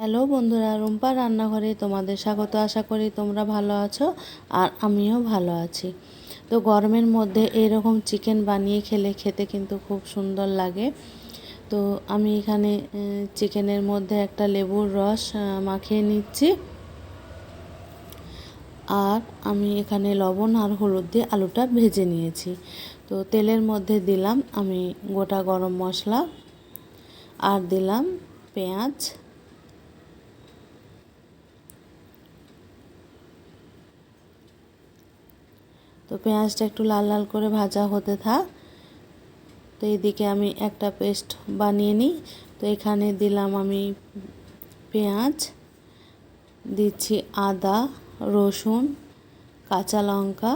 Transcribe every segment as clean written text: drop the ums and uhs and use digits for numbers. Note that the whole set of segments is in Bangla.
হ্যালো বন্ধুরা, রুম্পা রান্নাঘরে তোমাদের স্বাগত। আশা করি তোমরা ভালো আছো আর আমিও ভালো আছি। তো গরমের মধ্যে এরকম চিকেন বানিয়ে খেতে কিন্তু খুব সুন্দর লাগে। তো আমি এখানে চিকেনের মধ্যে একটা লেবুর রস মাখিয়ে নিচ্ছি। আর আমি এখানে লবণ আর হলুদ দিয়ে আলুটা ভেজে নিয়েছি। তো তেলের মধ্যে দিলাম আমি গোটা গরম মশলা আর দিলাম পেঁয়াজ। তো পেঁয়াজটা একটু লাল লাল করে ভাজা হতে থাক। তো এইদিকে আমি একটা পেস্ট বানিয়ে নিই। তো এখানে দিলাম আমি পেঁয়াজ, দিচ্ছি আদা, রসুন, কাঁচা লঙ্কা,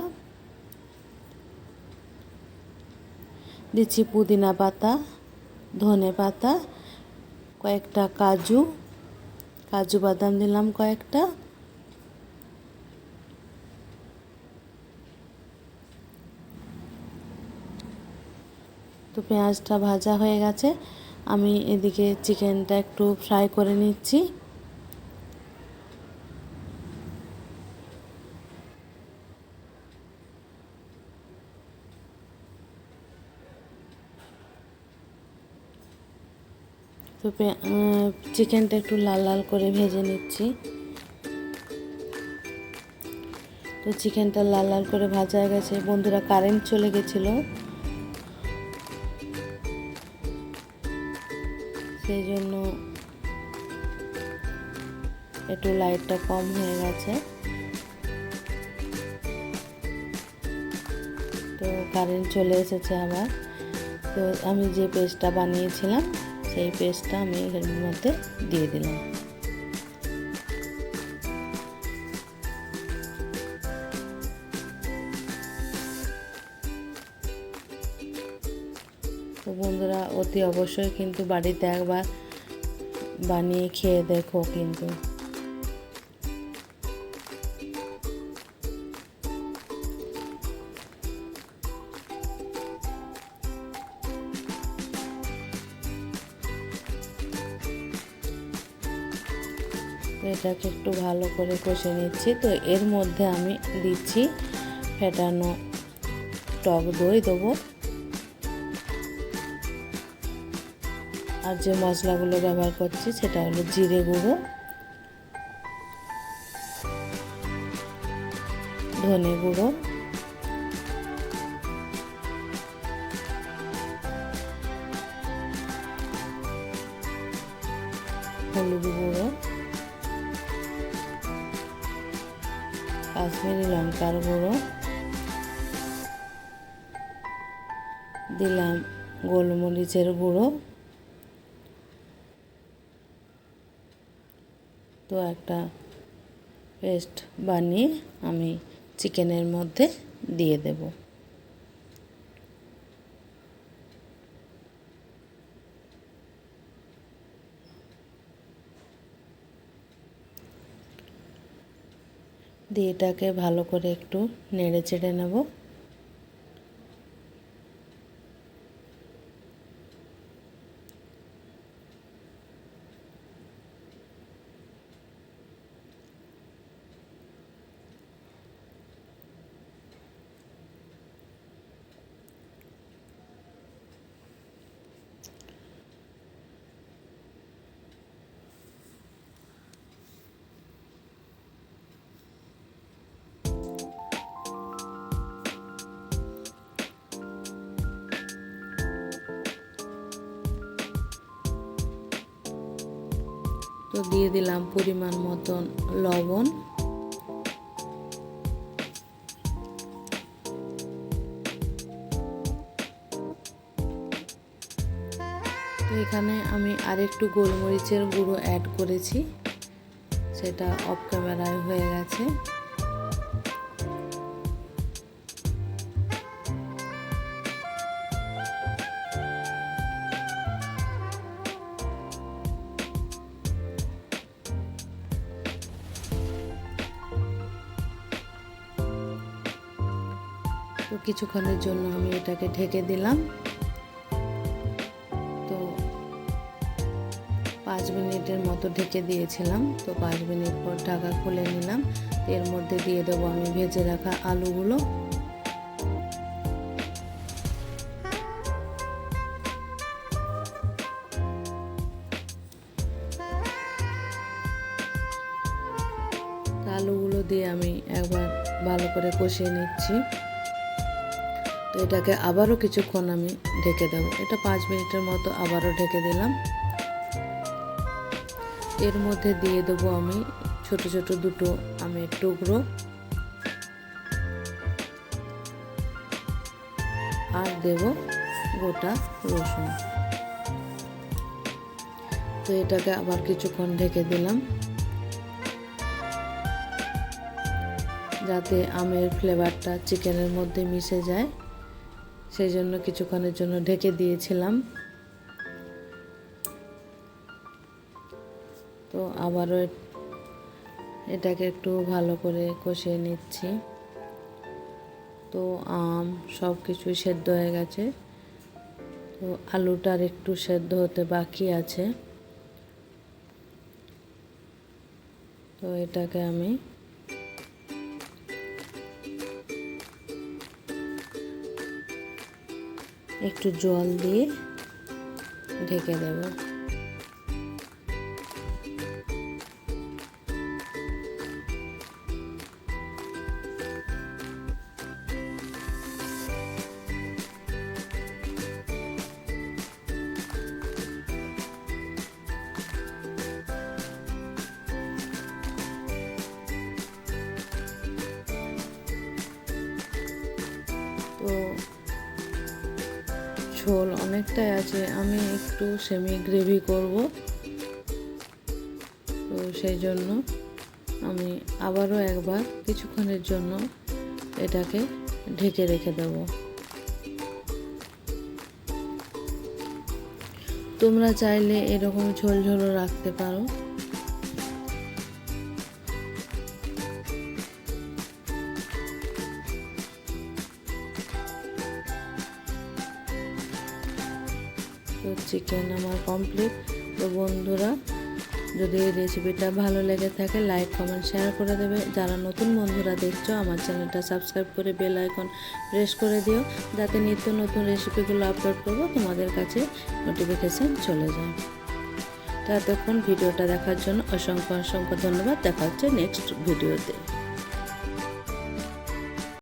দিচ্ছি পুদিনা পাতা, ধনে পাতা, কয়েকটা কাজু বাদাম দিলাম কয়েকটা। তো পেঁয়াজটা ভাজা হয়ে গেছে, আমি এদিকে চিকেনটা একটু ফ্রাই করে নিচ্ছি। তো চিকেনটা একটু লাল লাল করে ভেজে নিচ্ছি। তো চিকেনটা লাল লাল করে ভাজা হয়ে গেছে। বন্ধুরা, কারেন্ট চলে গেছিলো, সেই জন্য একটু লাইটটা কম হয়ে গেছে। তো কারেন্ট চলে এসেছে আবার। তো আমি যে পেস্টটা বানিয়েছিলাম সেই পেস্টটা আমি এর মধ্যে দিয়ে দিলাম। তো বন্ধুরা, অতি অবশ্যই কিন্তু বাড়িতে একবার বানিয়ে খেয়ে দেখো কিন্তু। এটাকে একটু ভালো করে কষে নিচ্ছি। তো এর মধ্যে আমি দিচ্ছি ফেটানো টক দই দেবো। আর যে মশলাগুলো ব্যবহার করছি সেটা হলো জিরে গুঁড়ো, ধনে গুঁড়ো, হলুদ গুঁড়ো, কাশ্মীরি লঙ্কার গুঁড়ো, দিলাম গোলমরিচের গুঁড়ো। তো একটা পেস্ট বানিয়ে আমি চিকেনের মধ্যে দিয়ে দেব। দিয়ে এটাকে ভালো করে একটু নেড়ে চেড়ে নেব। তো দিয়ে দিলাম পরিমাণ মতন লবণ। তো এখানে আমি আরেকটু গোলমরিচের গুঁড়ো অ্যাড করেছি, সেটা অফ ক্যামেরায় হয়ে গেছে। তো কিছুক্ষণের জন্য আমি এটাকে ঢেকে দিলাম। তো 5 মিনিটের মতো ঢেকে দিয়েছিলাম। তো 5 মিনিট পর ঢাকা খুলে নিলাম। এর মধ্যে দিয়ে দেবো আমি ভেজে রাখা আলুগুলো। আলুগুলো দিয়ে আমি একবার ভালো করে কষিয়ে নিচ্ছি। তো এটাকে আবারও কিছুক্ষণ আমি ঢেকে দেব। এটা 5 মিনিটের মতো আবারও ঢেকে দিলাম। এর মধ্যে দিয়ে দেবো আমি ছোট ছোট দুটো আমের টুকরো আর দেব গোটা রসুন। তো এটাকে আবার কিছুক্ষণ ঢেকে দিলাম যাতে আমের ফ্লেভারটা চিকেনের মধ্যে মিশে যায়, সেই জন্য কিছুক্ষণের জন্য ঢেকে দিয়েছিলাম। তো আবারও এটাকে একটু ভালো করে কষিয়ে নিচ্ছি। তো আম সব কিছুই সেদ্ধ হয়ে গেছে। তো আলুটার একটু সেদ্ধ হতে বাকি আছে। তো এটাকে আমি একটু জল দিয়ে ঢেকে দেব। তো ঝোল অনেকটাই আছে, আমি একটু সেমি গ্রেভি করব। তো সেই জন্য আমি আবারও একবার কিছুক্ষণের জন্য এটাকে ঢেকে রেখে দেব। তোমরা চাইলে এরকম ঝোল ঝোলও রাখতে পারো। তো চিকেন আমার কমপ্লিট। তো বন্ধুরা, যদি এই রেসিপিটা ভালো লেগে থাকে লাইক কমেন্ট শেয়ার করে দেবে। যারা নতুন বন্ধুরা দেখছো আমার চ্যানেলটা সাবস্ক্রাইব করে বেল আইকন প্রেস করে দিও, যাতে নিত্য নতুন রেসিপিগুলো আপলোড করবো তোমাদের কাছে নোটিফিকেশান চলে যায়। তো এতক্ষণ ভিডিওটা দেখার জন্য অসংখ্য অসংখ্য ধন্যবাদ। দেখা হচ্ছে নেক্সট ভিডিওতে।